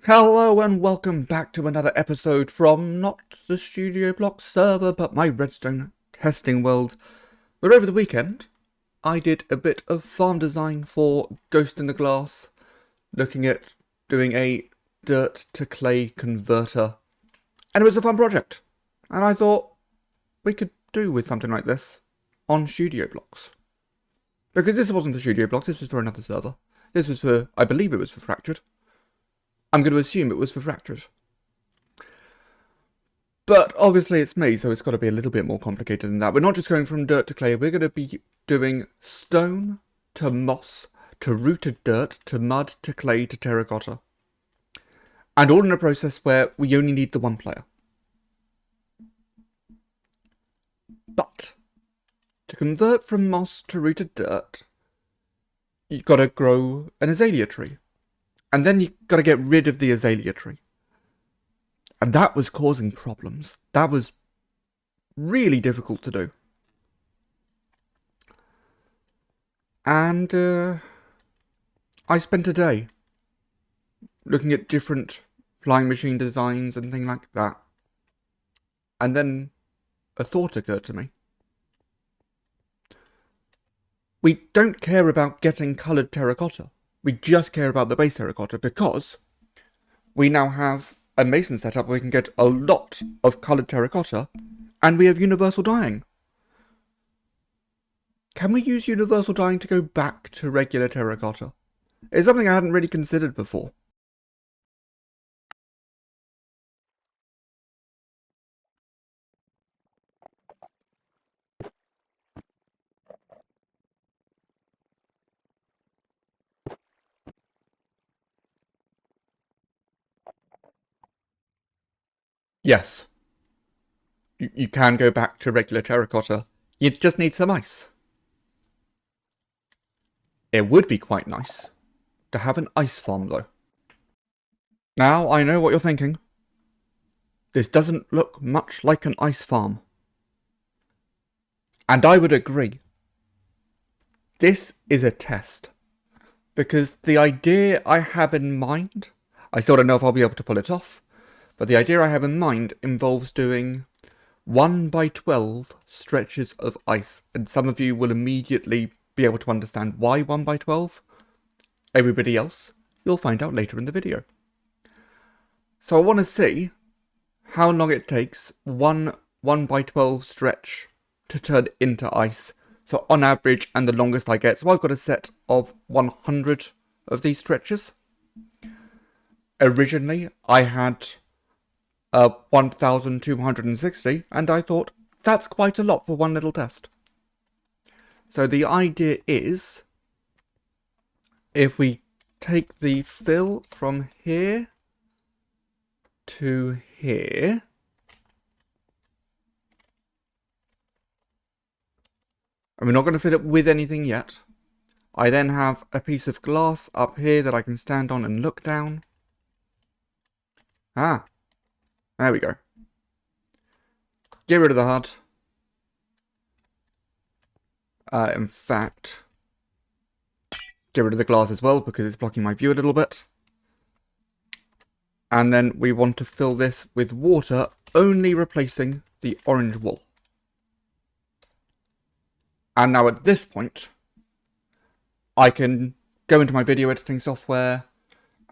Hello and welcome back to another episode from not the Studio Block server but my Redstone testing world, where over the weekend I did a bit of farm design for Ghost in the Glass, looking at doing a dirt to clay converter, and it was a fun project, and I thought we could do with something like this on Studio Blocks. Because this wasn't for Studio Blocks, this was for another server. This was for, I believe it was for Fractured. I'm going to assume it was for Fractured. But obviously it's me, so it's got to be a little bit more complicated than that. We're not just going from dirt to clay, we're going to be doing stone to moss to rooted dirt to mud to clay to terracotta. And all in a process where we only need the one player. But to convert from moss to rooted dirt, you've got to grow an azalea tree. And then you've got to get rid of the azalea tree. And that was causing problems. That was really difficult to do. And I spent a day looking at different flying machine designs and things like that. And then a thought occurred to me. We don't care about getting coloured terracotta. We just care about the base terracotta because we now have a mason setup where we can get a lot of coloured terracotta and we have universal dyeing. Can we use universal dyeing to go back to regular terracotta? It's something I hadn't really considered before. Yes, you can go back to regular terracotta. You just need some ice. It would be quite nice to have an ice farm though. Now, I know what you're thinking. This doesn't look much like an ice farm. And I would agree. This is a test. Because the idea I have in mind, I still don't know if I'll be able to pull it off, but the idea I have in mind involves doing 1x12 stretches of ice. And some of you will immediately be able to understand why 1x12. Everybody else, you'll find out later in the video. So I want to see how long it takes one 1x12 stretch to turn into ice. So on average, and the longest I get, so I've got a set of 100 of these stretches. Originally, I had 1,260, and I thought, that's quite a lot for one little test. So the idea is, if we take the fill from here to here, and we're not going to fill it with anything yet. I then have a piece of glass up here that I can stand on and look down. Ah, there we go. Get rid of the HUD. In fact, get rid of the glass as well because it's blocking my view a little bit. And then we want to fill this with water, only replacing the orange wool. And now at this point, I can go into my video editing software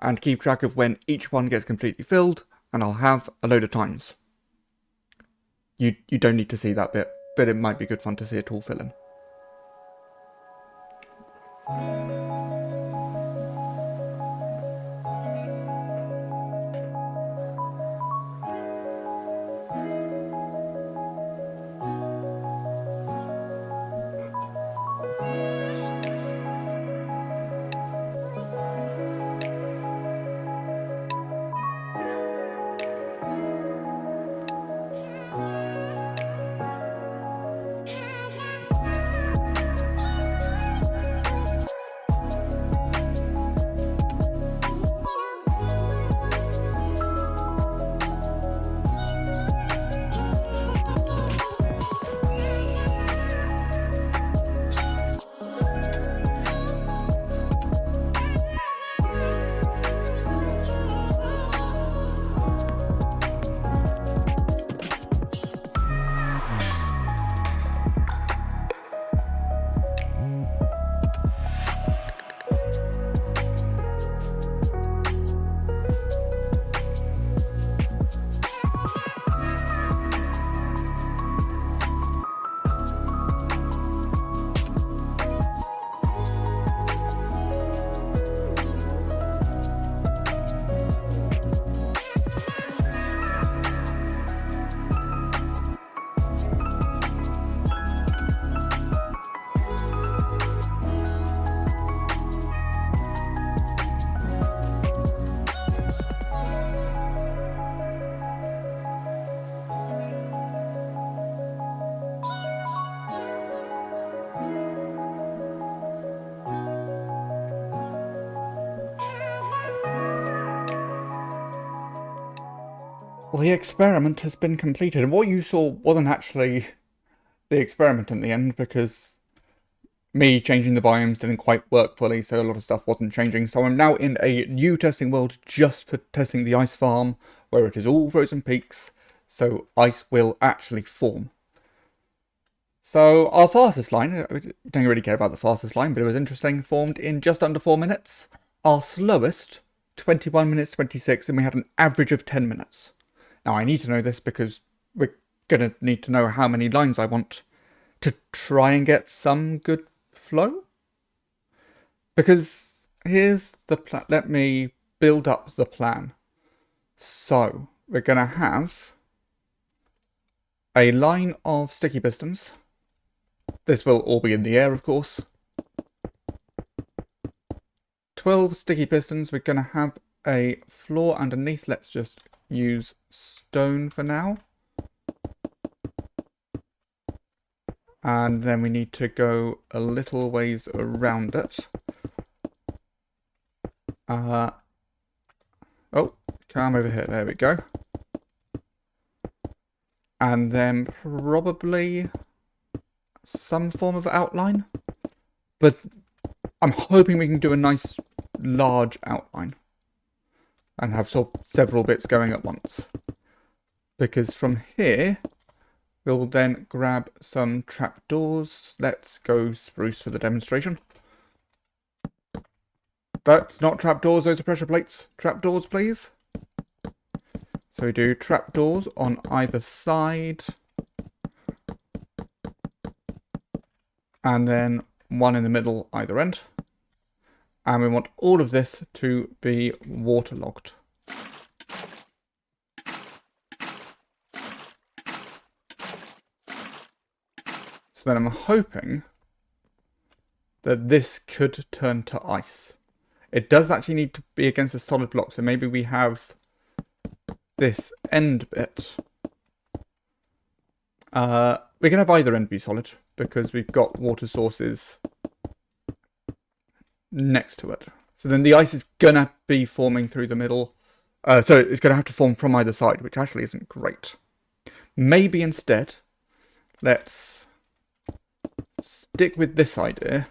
and keep track of when each one gets completely filled, and I'll have a load of times. You don't need to see that bit, but it might be good fun to see it all fill in. Well, the experiment has been completed. And what you saw wasn't actually the experiment in the end, because me changing the biomes didn't quite work fully, so a lot of stuff wasn't changing. So I'm now in a new testing world just for testing the ice farm, where it is all frozen peaks, so ice will actually form. So our fastest line, we don't really care about the fastest line, but it was interesting, formed in just under 4 minutes. Our slowest, 21 minutes 26, and we had an average of 10 minutes. Now I need to know this because we're going to need to know how many lines I want to try and get some good flow. Because here's the plan. Let me build up the plan. So we're going to have a line of sticky pistons. This will all be in the air, of course. 12 sticky pistons. We're going to have a floor underneath. Let's just use stone for now. And then we need to go a little ways around it. Oh, come over here. There we go. And then probably some form of outline. But I'm hoping we can do a nice large outline and have sort of several bits going at once. Because from here, we'll then grab some trapdoors. Let's go spruce for the demonstration. That's not trapdoors, those are pressure plates. Trapdoors, please. So we do trapdoors on either side. And then one in the middle either end. And we want all of this to be waterlogged. So then I'm hoping that this could turn to ice. It does actually need to be against a solid block, so maybe we have this end bit. We can have either end be solid, because we've got water sources next to it. So then the ice is going to be forming through the middle. So it's going to have to form from either side, which actually isn't great. Maybe instead, let's stick with this idea.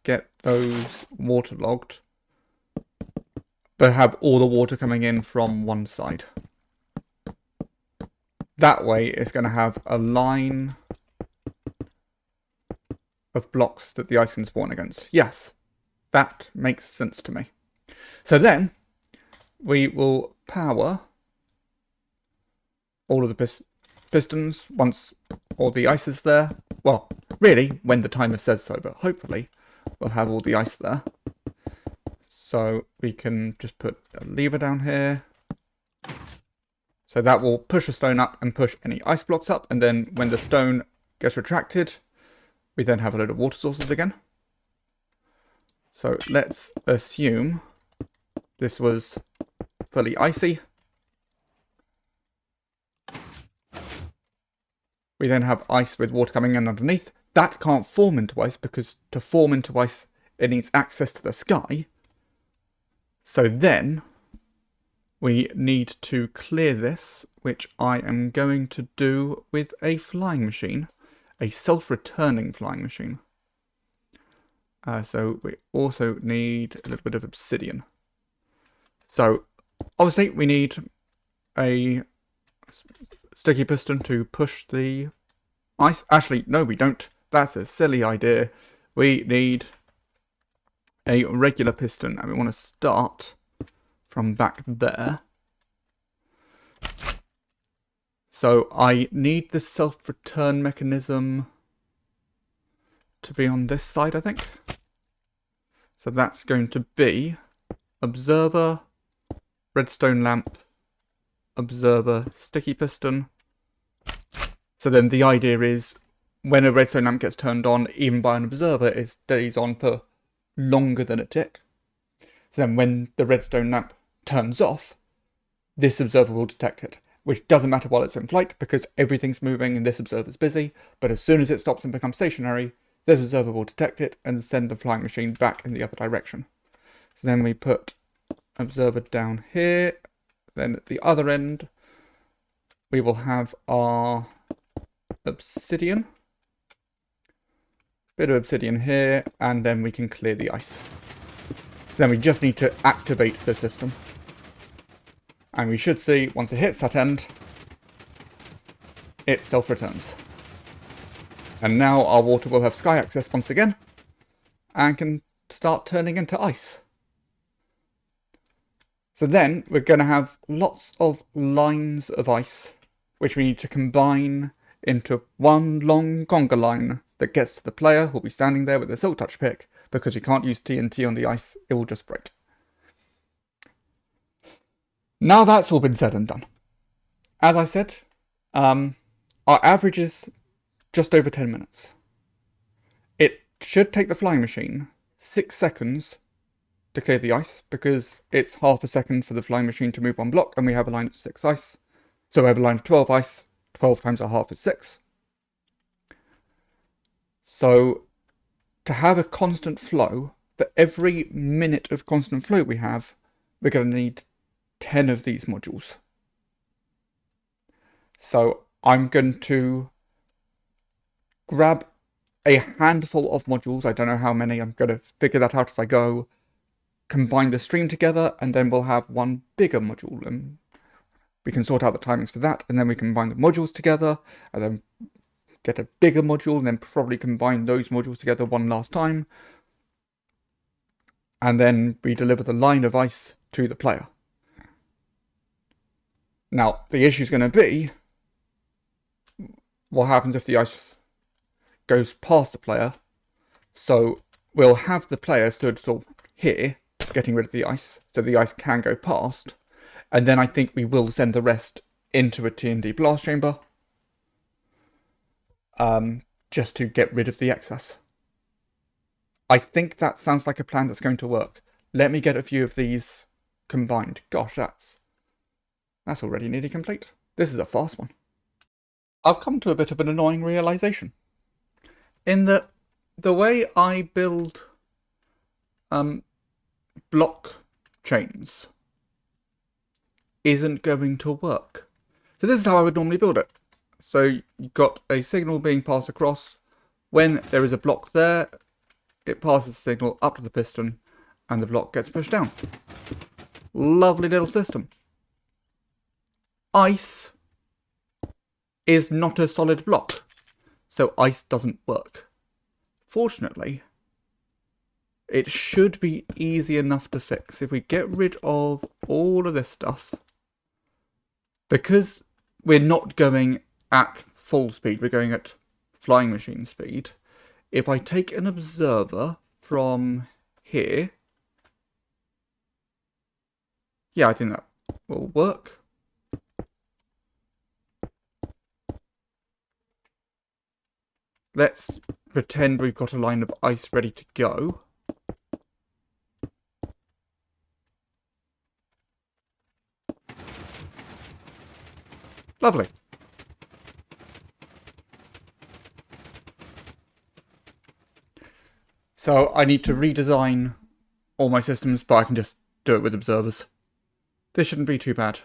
Get those waterlogged, but have all the water coming in from one side. That way it's going to have a line of blocks that the ice can spawn against. Yes, that makes sense to me. So then we will power all of the pistons once all the ice is there. Well, really, when the timer says so, but hopefully we'll have all the ice there. So we can just put a lever down here. So that will push a stone up and push any ice blocks up. And then when the stone gets retracted, we then have a load of water sources again. So let's assume this was fully icy. We then have ice with water coming in underneath. That can't form into ice because to form into ice, it needs access to the sky. So then we need to clear this, which I am going to do with a flying machine, a self-returning flying machine. So we also need a little bit of obsidian. So obviously we need a sticky piston to push the ice. Actually, no, we don't. That's a silly idea. We need a regular piston, and we want to start from back there. So I need the self-return mechanism to be on this side, I think. So that's going to be observer, redstone lamp, observer, sticky piston. So then the idea is when a redstone lamp gets turned on, even by an observer, it stays on for longer than a tick. So then when the redstone lamp turns off, this observer will detect it, which doesn't matter while it's in flight because everything's moving and this observer's busy. But as soon as it stops and becomes stationary, this observer will detect it and send the flying machine back in the other direction. So then we put observer down here. Then at the other end, we will have our obsidian. Bit of obsidian here, and then we can clear the ice. So then we just need to activate the system. And we should see, once it hits that end, it self-returns. And now our water will have sky access once again, and can start turning into ice. So then we're going to have lots of lines of ice, which we need to combine into one long conga line that gets to the player, who'll be standing there with a silk touch pick, because we can't use TNT on the ice, it will just break. Now that's all been said and done. As I said, our average is just over 10 minutes. It should take the flying machine 6 seconds to clear the ice, because it's half a second for the flying machine to move one block, and we have a line of 6 ice. So we have a line of 12 ice, 12 times a half is 6. So to have a constant flow, for every minute of constant flow we have, we're going to need 10 of these modules. So I'm going to grab a handful of modules. I don't know how many. I'm going to figure that out as I go. Combine the stream together, and then we'll have one bigger module. And we can sort out the timings for that, and then we combine the modules together, and then get a bigger module, and then probably combine those modules together one last time. And then we deliver the line of ice to the player. Now, the issue is going to be, what happens if the ice goes past the player? So we'll have the player stood sort of here, getting rid of the ice, so the ice can go past. And then I think we will send the rest into a TNT blast chamber, just to get rid of the excess. I think that sounds like a plan that's going to work. Let me get a few of these combined. Gosh, that's already nearly complete. This is a fast one. I've come to a bit of an annoying realization. In that the way I build block chains isn't going to work. So this is how I would normally build it. So you've got a signal being passed across. When there is a block there, it passes the signal up to the piston, and the block gets pushed down. Lovely little system. Ice is not a solid block, so ice doesn't work. Fortunately, it should be easy enough to fix if we get rid of all of this stuff. Because we're not going at full speed, we're going at flying machine speed. If I take an observer from here, yeah, I think that will work. Let's pretend we've got a line of ice ready to go. Lovely. So I need to redesign all my systems, but I can just do it with observers. This shouldn't be too bad.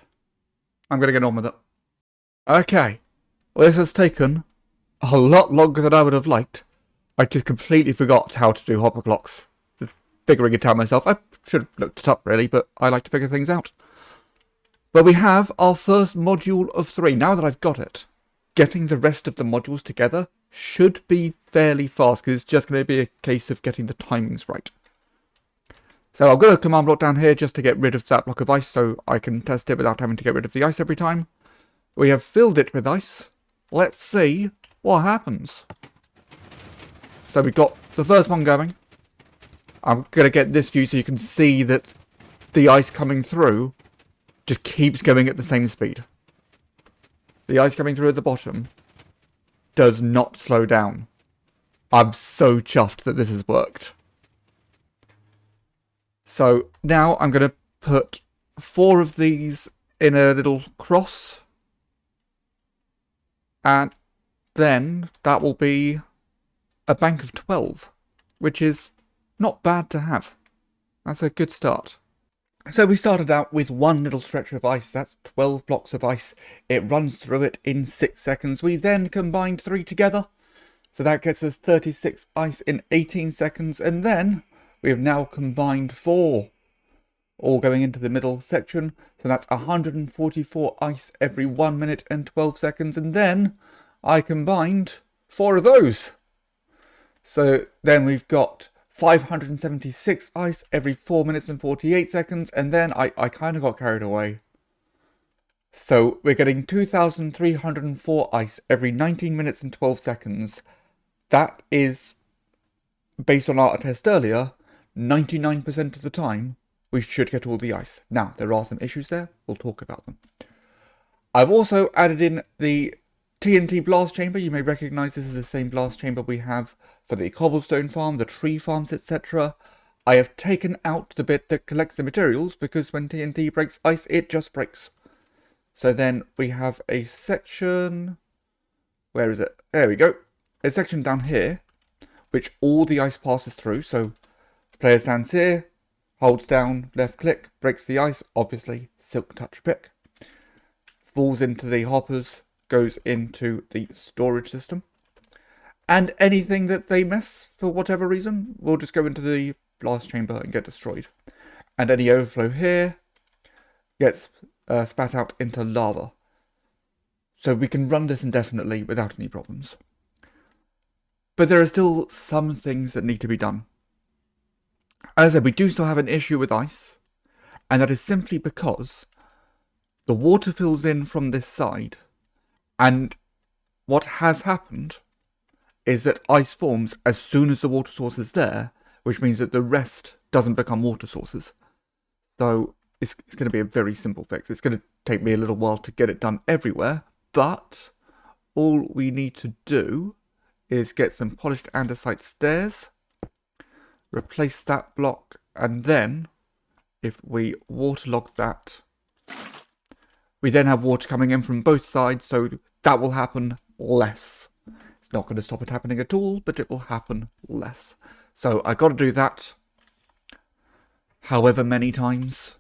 I'm going to get on with it. Okay. Well, this has taken a lot longer than I would have liked. I just completely forgot how to do hopper clocks. Just figuring it out myself. I should have looked it up, really, but I like to figure things out. But we have our first module of 3. Now that I've got it, getting the rest of the modules together should be fairly fast, because it's just going to be a case of getting the timings right. So I've got a command block down here just to get rid of that block of ice, so I can test it without having to get rid of the ice every time. We have filled it with ice. Let's see what happens. So we've got the first one going. I'm going to get this view so you can see that the ice coming through just keeps going at the same speed. The ice coming through at the bottom does not slow down. I'm so chuffed that this has worked. So now I'm going to put 4 of these in a little cross. And then that will be a bank of 12, which is not bad to have. That's a good start. So we started out with one little stretch of ice. That's 12 blocks of ice. It runs through it in 6 seconds. We then combined 3 together. So that gets us 36 ice in 18 seconds. And then we have now combined 4, all going into the middle section. So that's 144 ice every 1 minute and 12 seconds. And then I combined 4 of those. So then we've got 576 ice every 4 minutes and 48 seconds. And then I kind of got carried away. So we're getting 2,304 ice every 19 minutes and 12 seconds. That is, based on our test earlier, 99% of the time, we should get all the ice. Now, there are some issues there. We'll talk about them. I've also added in the TNT blast chamber. You may recognize this is the same blast chamber we have for the cobblestone farm, the tree farms, etc. I have taken out the bit that collects the materials because when TNT breaks ice, it just breaks. So then we have a section... Where is it? There we go. A section down here, which all the ice passes through. So the player stands here, holds down, left click, breaks the ice, obviously silk touch pick, falls into the hoppers, goes into the storage system, and anything that they miss for whatever reason will just go into the blast chamber and get destroyed. And any overflow here gets spat out into lava. So we can run this indefinitely without any problems. But there are still some things that need to be done. As I said, we do still have an issue with ice, and that is simply because the water fills in from this side, and what has happened is that ice forms as soon as the water source is there, which means that the rest doesn't become water sources. So it's going to be a very simple fix. It's going to take me a little while to get it done everywhere, but all we need to do is get some polished andesite stairs, replace that block, and then if we waterlog that, we then have water coming in from both sides, so that will happen less. It's not going to stop it happening at all, but it will happen less. So I got to do that however many times.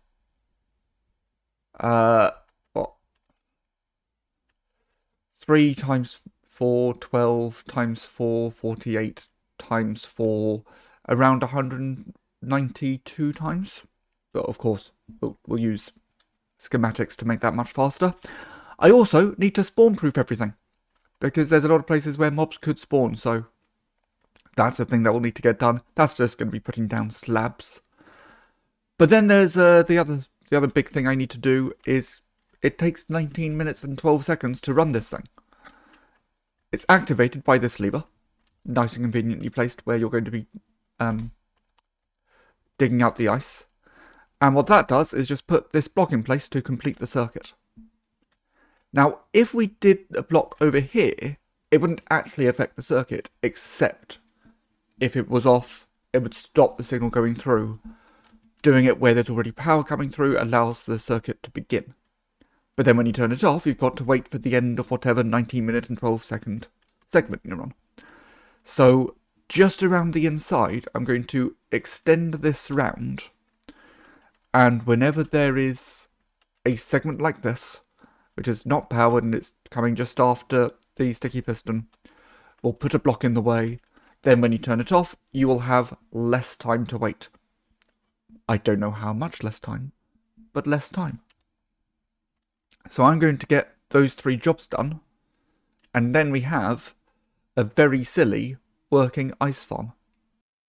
What? 3 times 4, 12 times 4, 48 times 4, around 192 times. But of course, we'll use schematics to make that much faster. I also need to spawn-proof everything, because there's a lot of places where mobs could spawn, so that's a thing that will need to get done. That's just going to be putting down slabs. But then there's the other big thing I need to do is it takes 19 minutes and 12 seconds to run this thing. It's activated by this lever, nice and conveniently placed where you're going to be digging out the ice. And what that does is just put this block in place to complete the circuit. Now, if we did a block over here, it wouldn't actually affect the circuit, except if it was off, it would stop the signal going through. Doing it where there's already power coming through allows the circuit to begin. But then when you turn it off, you've got to wait for the end of whatever 19-minute and 12-second segment you're on. So, just around the inside, I'm going to extend this round. And whenever there is a segment like this, which is not powered and it's coming just after the sticky piston, we'll put a block in the way. Then when you turn it off, you will have less time to wait. I don't know how much less time, but less time. So I'm going to get those 3 jobs done, and then we have a very silly working ice farm.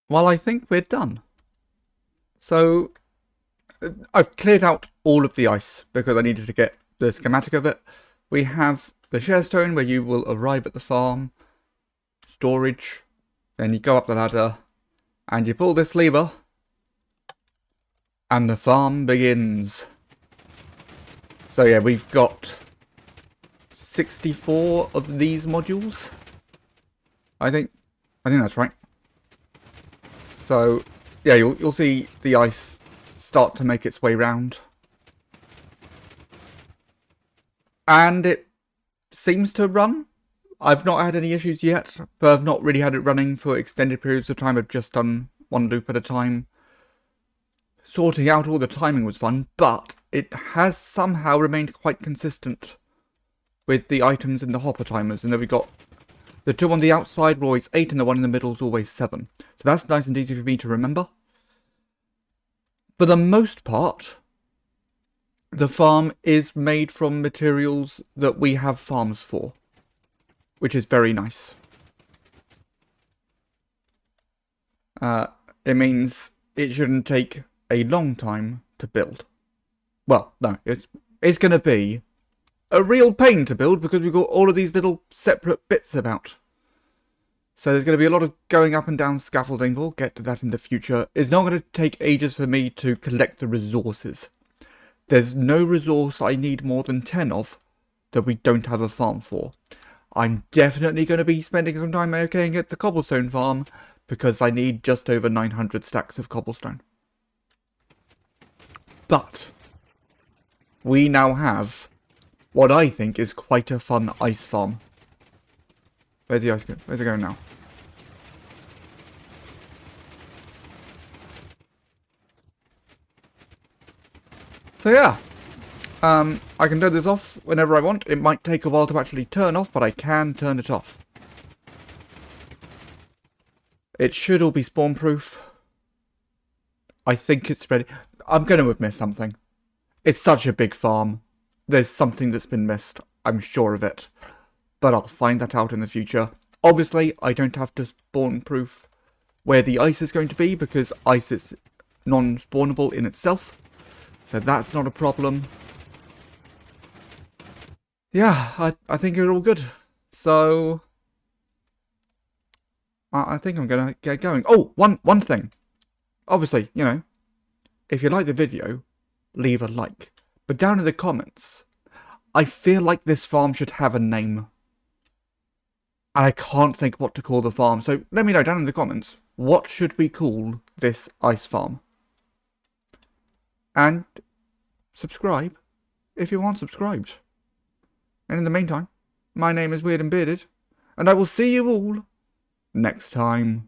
Well, I think we're done. So I've cleared out all of the ice because I needed to get the schematic of it. We have the share stone where you will arrive at the farm, storage, then you go up the ladder, and you pull this lever, and the farm begins. So yeah, we've got 64 of these modules. I think that's right. So yeah, you'll see the ice start to make its way round. And it seems to run. I've not had any issues yet, but I've not really had it running for extended periods of time. I've just done one loop at a time. sorting out all the timing was fun, but it has somehow remained quite consistent with the items in the hopper timers. And then we got the two on the outside were always 8 and the one in the middle is always 7. So that's nice and easy for me to remember. For the most part, the farm is made from materials that we have farms for, which is very nice. It means it shouldn't take a long time to build. Well, no, it's going to be a real pain to build because we've got all of these little separate bits about. So there's going to be a lot of going up and down scaffolding. We'll get to that in the future. It's not going to take ages for me to collect the resources. There's no resource I need more than 10 of that we don't have a farm for. I'm definitely going to be spending some time okaying at the cobblestone farm because I need just over 900 stacks of cobblestone. But we now have what I think is quite a fun ice farm. Where's the ice going? Where's it going now? So yeah, I can turn this off whenever I want. It might take a while to actually turn off, but I can turn it off. It should all be spawn proof. I think it's ready. I'm going to have missed something. It's such a big farm. There's something that's been missed. I'm sure of it. But I'll find that out in the future. Obviously, I don't have to spawn proof where the ice is going to be because ice is non-spawnable in itself. So that's not a problem. Yeah, I think you're all good. So I think I'm going to get going. Oh, one thing. Obviously, you know, if you like the video, leave a like. But down in the comments, I feel like this farm should have a name. And I can't think what to call the farm. So let me know down in the comments, what should we call this ice farm? And subscribe if you aren't subscribed. And in the meantime, my name is Weird and Bearded, and I will see you all next time.